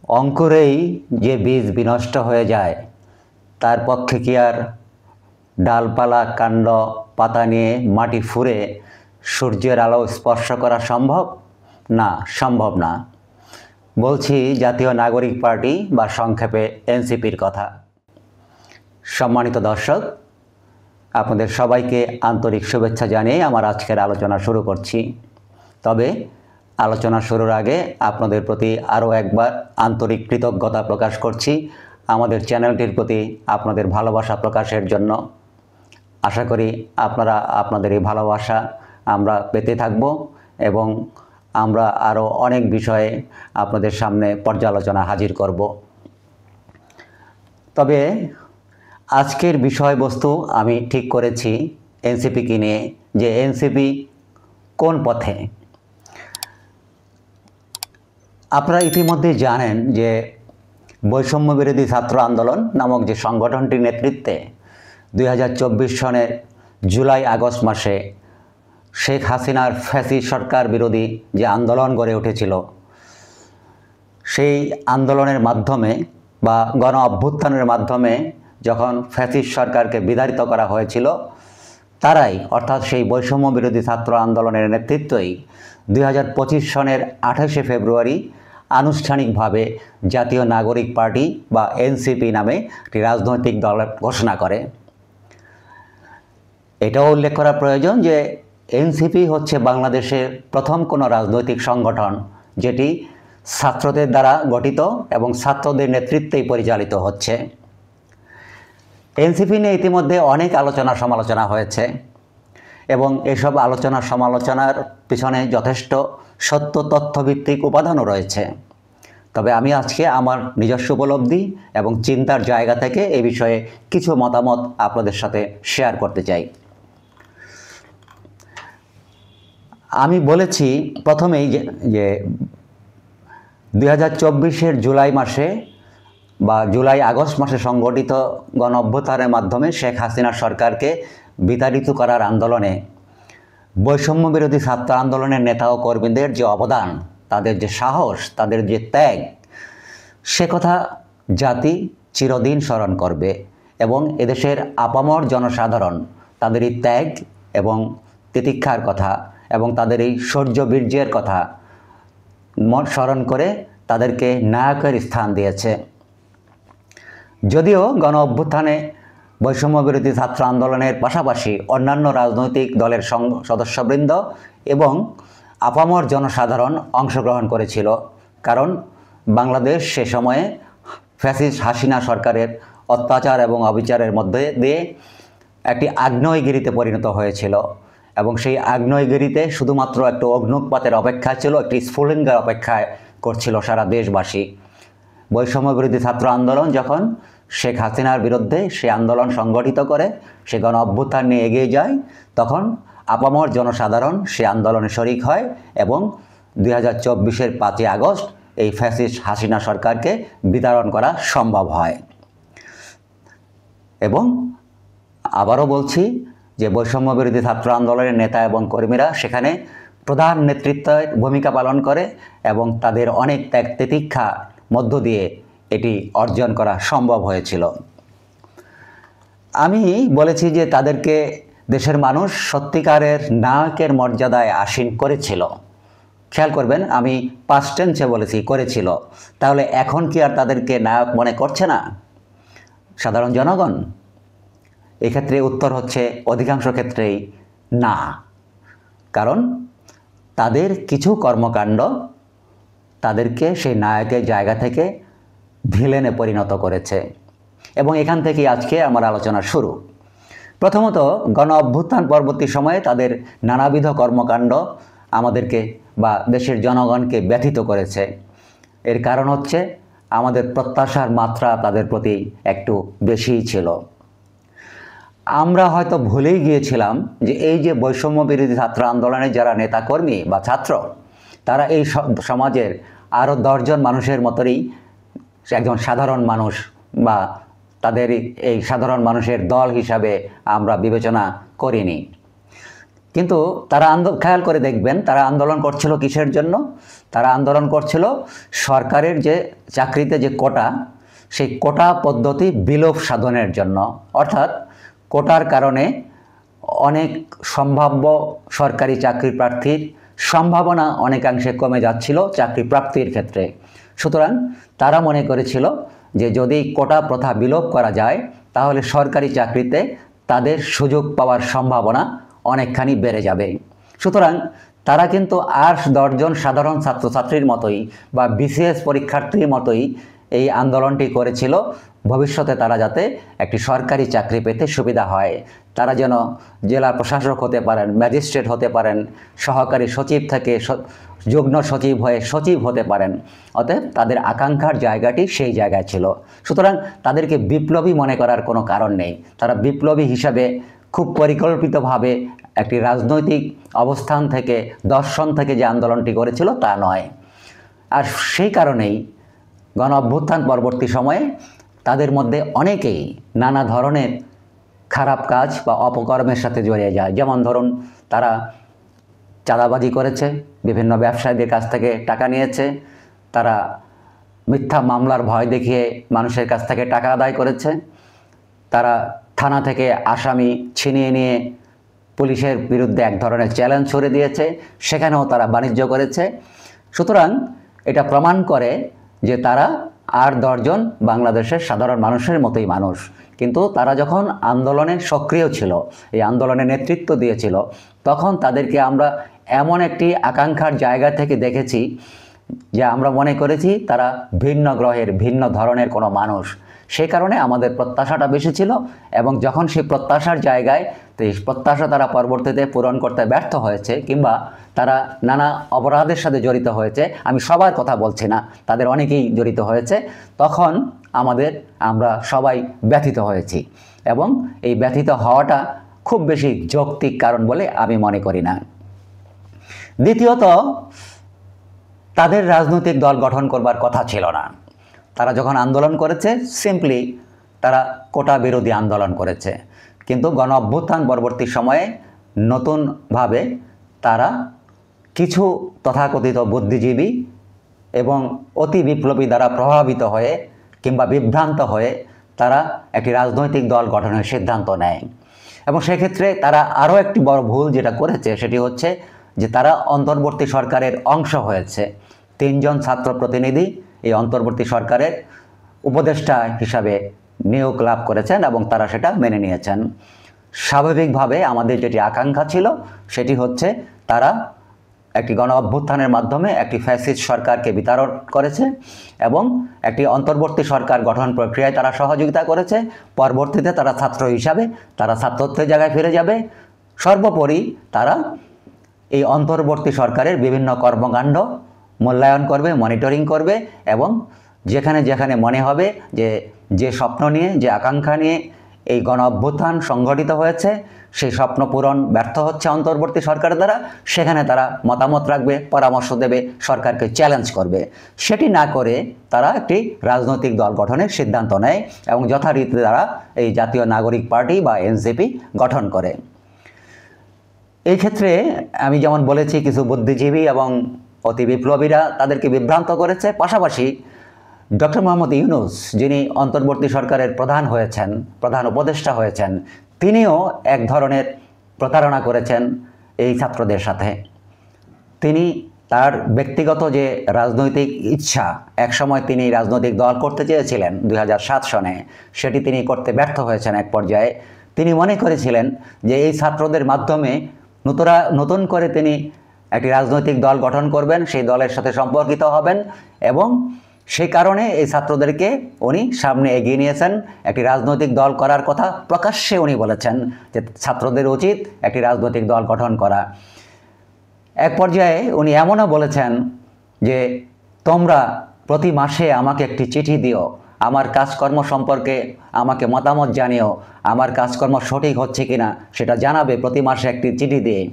অঙ্কুরেই যে বীজ বিনষ্ট হয়ে যায় তার পক্ষে কি আর ডালপালা কাণ্ড পাতা নিয়ে মাটি ফুঁড়ে সূর্যের আলো স্পর্শ করা সম্ভব? না, সম্ভব না। বলছি জাতীয় নাগরিক পার্টি বা সংক্ষেপে এনসিপির কথা। সম্মানিত দর্শক, আপনাদের সবাইকে আন্তরিক শুভেচ্ছা জানিয়ে আমার আজকের আলোচনা শুরু করছি। তবে আলোচনা শুরুর আগে আপনাদের প্রতি আরও একবার আন্তরিক কৃতজ্ঞতা প্রকাশ করছি আমাদের চ্যানেলটির প্রতি আপনাদের ভালোবাসা প্রকাশের জন্য। আশা করি আপনারা আপনাদের এই ভালোবাসা আমরা পেতে থাকব এবং আমরা আরও অনেক বিষয়ে আপনাদের সামনে পর্যালোচনা হাজির করব। তবে আজকের বিষয়বস্তু আমি ঠিক করেছি এনসিপিকে নিয়ে, যে এনসিপি কোন পথে। আপনারা ইতিমধ্যে জানেন যে বৈষম্য বিরোধী ছাত্র আন্দোলন নামক যে সংগঠনটির নেতৃত্বে 2024 সনের জুলাই আগস্ট মাসে শেখ হাসিনার ফ্যাসিস্ট সরকার বিরোধী যে আন্দোলন গড়ে উঠেছিল, সেই আন্দোলনের মাধ্যমে বা গণ অভ্যুত্থানের মাধ্যমে যখন ফ্যাসিস্ট সরকারকে বিতাড়িত করা হয়েছিল, তারাই অর্থাৎ সেই বৈষম্য বিরোধী ছাত্র আন্দোলনের নেতৃত্বই 2025 সনের 28শে ফেব্রুয়ারি আনুষ্ঠানিকভাবে জাতীয় নাগরিক পার্টি বা এনসিপি নামে একটি রাজনৈতিক দলের ঘোষণা করে। এটাও উল্লেখ করা প্রয়োজন যে এনসিপি হচ্ছে বাংলাদেশের প্রথম কোনো রাজনৈতিক সংগঠন যেটি ছাত্রদের দ্বারা গঠিত এবং ছাত্রদের নেতৃত্বেই পরিচালিত হচ্ছে। এনসিপি নিয়ে ইতিমধ্যে অনেক আলোচনা সমালোচনা হয়েছে এবং এসব আলোচনা সমালোচনার পিছনে যথেষ্ট সত্য তথ্যভিত্তিক উপাদানও রয়েছে। তবে আমি আজকে আমার নিজস্ব উপলব্ধি এবং চিন্তার জায়গা থেকে এই বিষয়ে কিছু মতামত আপনাদের সাথে শেয়ার করতে চাই। আমি বলেছি প্রথমেই যে 2024-এর জুলাই মাসে বা জুলাই আগস্ট মাসে সংগঠিত গণ অভ্যুত্থানের মাধ্যমে শেখ হাসিনা সরকারকে বিতাড়িত করার আন্দোলনে বৈষম্য বিরোধী ছাত্র আন্দোলনের নেতা ও কর্মীদের যে অবদান, তাদের যে সাহস, তাদের যে ত্যাগ, সে কথা জাতি চিরদিন স্মরণ করবে এবং এদেশের আপামর জনসাধারণ তাদের এই ত্যাগ এবং তিতিক্ষার কথা এবং তাদের এই শৌর্য বীর্যের কথা স্মরণ করে তাদেরকে নায়কের স্থান দিয়েছে। যদিও গণ অভ্যুত্থানে বৈষম্য বিরোধী ছাত্র আন্দোলনের পাশাপাশি অন্যান্য রাজনৈতিক দলের সদস্যবৃন্দ এবং আপামর জনসাধারণ অংশগ্রহণ করেছিল, কারণ বাংলাদেশ সে সময়ে ফ্যাসিস্ট হাসিনা সরকারের অত্যাচার এবং অবিচারের মধ্যে দিয়ে একটি আগ্নেয়গিরিতে পরিণত হয়েছিল এবং সেই আগ্নেয়গিরিতে শুধুমাত্র একটু অগ্নুৎপাতের অপেক্ষা ছিল, একটি স্ফুলিঙ্গের অপেক্ষায় করছিল সারা দেশবাসী। বৈষম্য বিরোধী ছাত্র আন্দোলন যখন শেখ হাসিনার বিরুদ্ধে সে আন্দোলন সংগঠিত করে, সে গণ অভ্যুত্থান নিয়ে এগিয়ে যায়, তখন আপামর জনসাধারণ সে আন্দোলনে শরিক হয় এবং 2024-এর 5ই আগস্ট এই ফ্যাসিস্ট হাসিনা সরকারকে বিতাড়ন করা সম্ভব হয়। এবং আবারও বলছি যে বৈষম্য বিরোধী ছাত্র আন্দোলনের নেতা এবং কর্মীরা সেখানে প্রধান নেতৃত্বের ভূমিকা পালন করে এবং তাদের অনেক ত্যাগ তিতিক্ষা মধ্য দিয়ে এটি অর্জন করা সম্ভব হয়েছিল। আমি বলেছি যে তাদেরকে দেশের মানুষ সত্যিকারের নায়কের মর্যাদায় আসীন করেছিল। খেয়াল করবেন, আমি পাস্ট টেন্সে বলেছি করেছিল। তাহলে এখন কি আর তাদেরকে নায়ক মনে করছে না সাধারণ জনগণ? এক্ষেত্রে উত্তর হচ্ছে অধিকাংশ ক্ষেত্রেই না, কারণ তাদের কিছু কর্মকাণ্ড তাদেরকে সেই নায়কের জায়গা থেকে ভিলেনে পরিণত করেছে এবং এখান থেকেই আজকে আমার আলোচনা শুরু। প্রথমত, গণ অভ্যুত্থান পরবর্তী সময়ে তাদের নানাবিধ কর্মকাণ্ড আমাদেরকে বা দেশের জনগণকে ব্যথিত করেছে। এর কারণ হচ্ছে আমাদের প্রত্যাশার মাত্রা তাদের প্রতি একটু বেশিই ছিল। আমরা হয়তো ভুলেই গিয়েছিলাম যে এই যে বৈষম্য বিরোধী ছাত্র আন্দোলনের যারা নেতাকর্মী বা ছাত্র, তারা এই সমাজের আরও 10 জন মানুষের মতোই একজন সাধারণ মানুষ বা তাদের এই সাধারণ মানুষের দল হিসাবে আমরা বিবেচনা করিনি। কিন্তু তারা খেয়াল করে দেখবেন তারা আন্দোলন করছিল কিসের জন্য? তারা আন্দোলন করছিল সরকারের যে চাকরিতে যে কোটা, সেই কোটা পদ্ধতি বিলোপ সাধনের জন্য। অর্থাৎ কোটার কারণে অনেক সম্ভাব্য সরকারি চাকরি প্রার্থীর সম্ভাবনা অনেকাংশে কমে যাচ্ছিল চাকরি প্রাপ্তির ক্ষেত্রে। সুতরাং তারা মনে করেছিল যে যদি কোটা প্রথা বিলোপ করা যায় তাহলে সরকারি চাকরিতে তাদের সুযোগ পাওয়ার সম্ভাবনা অনেকখানি বেড়ে যাবে। সুতরাং তারা কিন্তু 8-10 জন সাধারণ ছাত্রছাত্রীর মতোই বা বিসিএস পরীক্ষার্থীর মতোই এই আন্দোলনটি করেছিল, ভবিষ্যতে তারা যাতে একটি সরকারি চাকরি পেতে সুবিধা হয়, তারা যেন জেলা প্রশাসক হতে পারেন, ম্যাজিস্ট্রেট হতে পারেন, সহকারী সচিব থেকে যুগ্ম সচিব হয়ে সচিব হতে পারেন। অতএব তাদের আকাঙ্ক্ষার জায়গাটি সেই জায়গায় ছিল। সুতরাং তাদেরকে বিপ্লবী মনে করার কোনো কারণ নেই। তারা বিপ্লবী হিসাবে খুব পরিকল্পিতভাবে একটি রাজনৈতিক অবস্থান থেকে, দর্শন থেকে যে আন্দোলনটি করেছিল তা নয়। আর সেই কারণেই গণ অভ্যুত্থান পরবর্তী সময়ে তাদের মধ্যে অনেকেই নানা ধরনের খারাপ কাজ বা অপকর্মের সাথে জড়িয়ে যায়। যেমন ধরুন, তারা চাঁদাবাজি করেছে, বিভিন্ন ব্যবসায়ীদের কাছ থেকে টাকা নিয়েছে, তারা মিথ্যা মামলার ভয় দেখিয়ে মানুষের কাছ থেকে টাকা আদায় করেছে, তারা থানা থেকে আসামি ছিনিয়ে নিয়ে পুলিশের বিরুদ্ধে এক ধরনের চ্যালেঞ্জ ছড়ে দিয়েছে, সেখানেও তারা বাণিজ্য করেছে। সুতরাং এটা প্রমাণ করে যে তারা 8-10 জন বাংলাদেশের সাধারণ মানুষের মতোই মানুষ। কিন্তু তারা যখন আন্দোলনে সক্রিয় ছিল, এই আন্দোলনে নেতৃত্ব দিয়েছিল, তখন তাদেরকে আমরা এমন একটি আকাঙ্ক্ষার জায়গা থেকে দেখেছি যে আমরা মনে করেছি তারা ভিন্ন গ্রহের, ভিন্ন ধরনের কোনো মানুষ। সেই কারণে আমাদের প্রত্যাশাটা বেশি ছিল, এবং যখন সেই প্রত্যাশার জায়গায় এই প্রত্যাশা তারা পরবর্তীতে পূরণ করতে ব্যর্থ হয়েছে, কিংবা তারা নানা অপরাধের সাথে জড়িত হয়েছে, আমি সবার কথা বলছি না, তাদের অনেকেই জড়িত হয়েছে, তখন আমরা সবাই ব্যথিত হয়েছি। এবং এই ব্যথিত হওয়াটা খুব বেশি যৌক্তিক কারণ বলে আমি মনে করি না। দ্বিতীয়ত, তাদের রাজনৈতিক দল গঠন করবার কথা ছিল না। তারা যখন আন্দোলন করেছে, সিম্পলি তারা কোটা বিরোধী আন্দোলন করেছে। কিন্তু গণ অভ্যুত্থান পরবর্তী সময়ে নতুনভাবে তারা কিছু তথাকথিত বুদ্ধিজীবী এবং অতি বিপ্লবী দ্বারা প্রভাবিত হয়ে কিংবা বিভ্রান্ত হয়ে তারা একটি রাজনৈতিক দল গঠনের সিদ্ধান্ত নেয়। এবং সেক্ষেত্রে তারা আরও একটি বড় ভুল যেটা করেছে সেটি হচ্ছে যে তারা অন্তর্বর্তী সরকারের অংশ হয়েছে। 3 জন ছাত্র প্রতিনিধি এই অন্তর্বর্তী সরকারের উপদেষ্টা হিসাবে নিয়োগ লাভ করেছেন এবং তারা সেটা মেনে নিয়েছেন। স্বাভাবিকভাবে আমাদের যেটি আকাঙ্ক্ষা ছিল সেটি হচ্ছে তারা একটি গণ অভ্যুত্থানের মাধ্যমে একটি ফ্যাসিস্ট সরকারকে বিতাড়ন করেছে এবং একটি অন্তর্বর্তী সরকার গঠন প্রক্রিয়ায় তারা সহযোগিতা করেছে। পরবর্তীতে তারা ছাত্র হিসাবে তারা ছাত্রত্বের জায়গায় ফিরে যাবে। সর্বোপরি তারা এই অন্তর্বর্তী সরকারের বিভিন্ন কর্মকাণ্ড মূল্যায়ন করবে, মনিটরিং করবে, এবং যেখানে যেখানে মনে হবে যে স্বপ্ন নিয়ে, যে আকাঙ্ক্ষা নিয়ে এই গণ অভ্যুত্থান সংগঠিত হয়েছে, সেই স্বপ্ন পূরণ ব্যর্থ হচ্ছে অন্তর্বর্তী সরকারের দ্বারা, সেখানে তারা মতামত রাখবে, পরামর্শ দেবে, সরকারকে চ্যালেঞ্জ করবে। সেটি না করে তারা একটি রাজনৈতিক দল গঠনের সিদ্ধান্ত নেয় এবং যথারীতি তারা এই জাতীয় নাগরিক পার্টি বা এনসিপি গঠন করে। এই ক্ষেত্রে আমি যেমন বলেছি, কিছু বুদ্ধিজীবী এবং অতি বিপ্লবীরা তাদেরকে বিভ্রান্ত করেছে। পাশাপাশি ডক্টর মোহাম্মদ ইউনূস, যিনি অন্তর্বর্তী সরকারের প্রধান হয়েছেন, প্রধান উপদেষ্টা হয়েছেন, তিনিও এক ধরনের প্রতারণা করেছেন এই ছাত্রদের সাথে। তিনি তার ব্যক্তিগত যে রাজনৈতিক ইচ্ছা, একসময় তিনি রাজনৈতিক দল করতে চেয়েছিলেন 2007 সনে, সেটি তিনি করতে ব্যর্থ হয়েছেন। এক পর্যায়ে তিনি মনে করেছিলেন যে এই ছাত্রদের মাধ্যমে নতুন করে তিনি একটি রাজনৈতিক দল গঠন করবেন, সেই দলের সাথে সম্পর্কিত হবেন, এবং সেই কারণে এই ছাত্রদেরকে উনি সামনে এগিয়ে নিয়েছেন। একটি রাজনৈতিক দল করার কথা প্রকাশ্যে উনি বলেছেন যে ছাত্রদের উচিত একটি রাজনৈতিক দল গঠন করা। এক পর্যায়ে উনি এমনও বলেছেন যে তোমরা প্রতি মাসে আমাকে একটি চিঠি দিও, আমার কাজকর্ম সম্পর্কে আমাকে মতামত জানিও, আমার কাজকর্ম সঠিক হচ্ছে কিনা সেটা জানাবে প্রতি মাসে একটি চিঠি দিয়ে।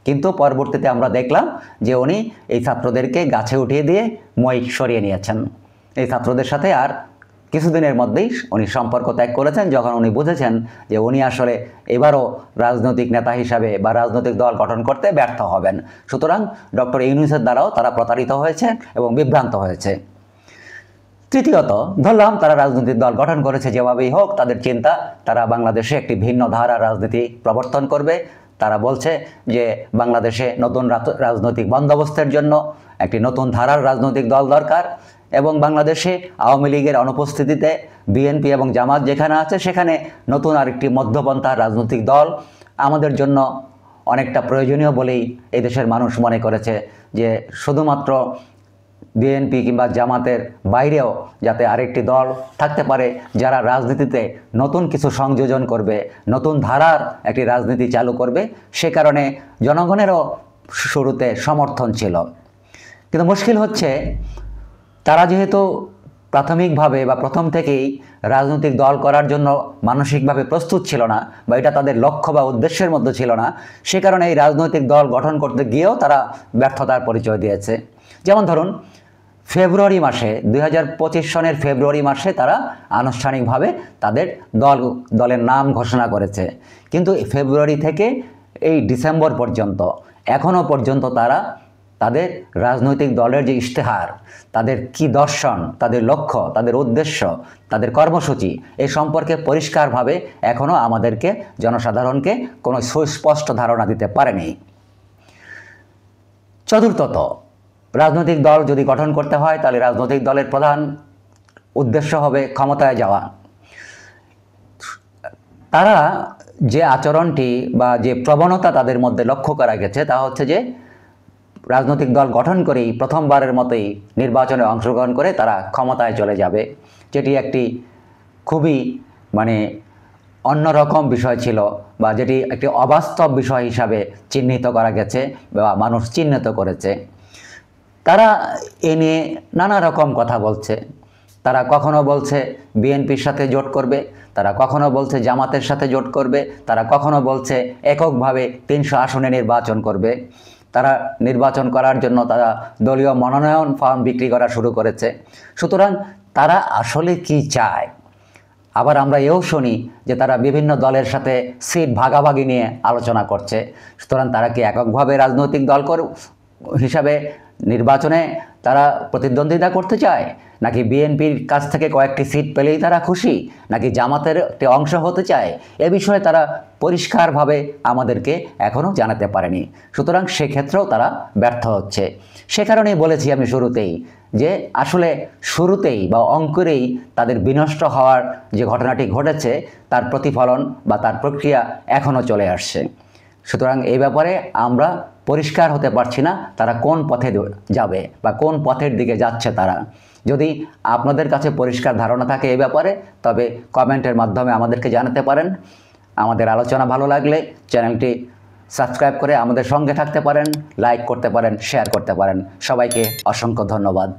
কিন্তু পরবর্তীতে আমরা দেখলাম যে উনি এই ছাত্রদেরকে গাছে উঠিয়ে দিয়ে মই সরিয়ে নিয়েছেন। এই ছাত্রদের সাথে আর কিছুদিনের মধ্যেই উনি সম্পর্ক ত্যাগ করেছেন, যখন উনি বুঝেছেন যে উনি আসলে এবারও রাজনৈতিক নেতা হিসাবে বা রাজনৈতিক দল গঠন করতে ব্যর্থ হবেন। সুতরাং ডক্টর ইউনূসের দ্বারাও তারা প্রতারিত হয়েছে এবং বিভ্রান্ত হয়েছে। তৃতীয়ত, ধরলাম তারা রাজনৈতিক দল গঠন করেছে, যেভাবেই হোক তাদের চিন্তা তারা বাংলাদেশে একটি ভিন্ন ধারার রাজনীতি প্রবর্তন করবে। তারা বলছে যে বাংলাদেশে নতুন রাজনৈতিক বন্দোবস্তের জন্য একটি নতুন ধারার রাজনৈতিক দল দরকার, এবং বাংলাদেশে আওয়ামী লীগের অনুপস্থিতিতে বিএনপি এবং জামাত যেখানে আছে সেখানে নতুন আরেকটি মধ্যপন্থার রাজনৈতিক দল আমাদের জন্য অনেকটা প্রয়োজনীয় বলেই এই দেশের মানুষ মনে করেছে, যে শুধুমাত্র বিএনপি কিংবা জামাতের বাইরেও যাতে আরেকটি দল থাকতে পারে যারা রাজনীতিতে নতুন কিছু সংযোজন করবে, নতুন ধারার একটি রাজনীতি চালু করবে। সে কারণে জনগণেরও শুরুতে সমর্থন ছিল। কিন্তু মুশকিল হচ্ছে, তারা যেহেতু প্রাথমিকভাবে বা প্রথম থেকেই রাজনৈতিক দল করার জন্য মানসিকভাবে প্রস্তুত ছিল না, বা এটা তাদের লক্ষ্য বা উদ্দেশ্যের মধ্যে ছিল না, সে কারণে এই রাজনৈতিক দল গঠন করতে গিয়েও তারা ব্যর্থতার পরিচয় দিয়েছে। যেমন ধরুন, ফেব্রুয়ারি মাসে 2025 সনের ফেব্রুয়ারি মাসে তারা আনুষ্ঠানিকভাবে তাদের দলের নাম ঘোষণা করেছে, কিন্তু ফেব্রুয়ারি থেকে এই ডিসেম্বর পর্যন্ত এখনও পর্যন্ত তারা তাদের রাজনৈতিক দলের যে ইশতেহার, তাদের কি দর্শন, তাদের লক্ষ্য, তাদের উদ্দেশ্য, তাদের কর্মসূচি এ সম্পর্কে পরিষ্কারভাবে এখনও আমাদেরকে, জনসাধারণকে কোনো সুস্পষ্ট ধারণা দিতে পারেনি। চতুর্থত, রাজনৈতিক দল যদি গঠন করতে হয় তাহলে রাজনৈতিক দলের প্রধান উদ্দেশ্য হবে ক্ষমতায় যাওয়া। তারা যে আচরণটি বা যে প্রবণতা তাদের মধ্যে লক্ষ্য করা গেছে তা হচ্ছে যে রাজনৈতিক দল গঠন করেই প্রথমবারের মতোই নির্বাচনে অংশগ্রহণ করে তারা ক্ষমতায় চলে যাবে, যেটি একটি খুবই অন্যরকম বিষয় ছিল, বা যেটি একটি অবাস্তব বিষয় হিসাবে চিহ্নিত করা গেছে বা মানুষ চিহ্নিত করেছে। তারা এ নিয়ে নানা রকম কথা বলছে। তারা কখনো বলছে বিএনপির সাথে জোট করবে, তারা কখনো বলছে জামাতের সাথে জোট করবে, তারা কখনো বলছে এককভাবে 300 আসনে নির্বাচন করবে। তারা নির্বাচন করার জন্য তারা দলীয় মনোনয়ন ফর্ম বিক্রি করা শুরু করেছে। সুতরাং তারা আসলে কি চায়? আবার আমরা এও শুনি যে তারা বিভিন্ন দলের সাথে সিট ভাগাভাগি নিয়ে আলোচনা করছে। সুতরাং তারা কি এককভাবে রাজনৈতিক দল হিসাবে নির্বাচনে তারা প্রতিদ্বন্দ্বিতা করতে চায়, নাকি বিএনপির কাছ থেকে কয়েকটি সিট পেলেই তারা খুশি, নাকি জামাতের একটি অংশ হতে চায়? এ বিষয়ে তারা পরিষ্কারভাবে আমাদেরকে এখনও জানাতে পারেনি। সুতরাং সেক্ষেত্রেও তারা ব্যর্থ হচ্ছে। সে কারণেই বলেছি আমি শুরুতেই যে আসলে শুরুতেই বা অঙ্কুরেই তাদের বিনষ্ট হওয়ার যে ঘটনাটি ঘটেছে তার প্রতিফলন বা তার প্রক্রিয়া এখনও চলে আসছে। সুতরাং এই ব্যাপারে আমরা পরিষ্কার হতে পারছি না তারা কোন পথে যাবে বা কোন পথের দিকে যাচ্ছে তারা। যদি আপনাদের কাছে পরিষ্কার ধারণা থাকে এই ব্যাপারে, তবে কমেন্টের মাধ্যমে আমাদেরকে জানাতে পারেন। আমাদের আলোচনা ভালো লাগলে চ্যানেলটি সাবস্ক্রাইব করে আমাদের সঙ্গে থাকতে পারেন, লাইক করতে পারেন, শেয়ার করতে পারেন। সবাইকে অসংখ্য ধন্যবাদ।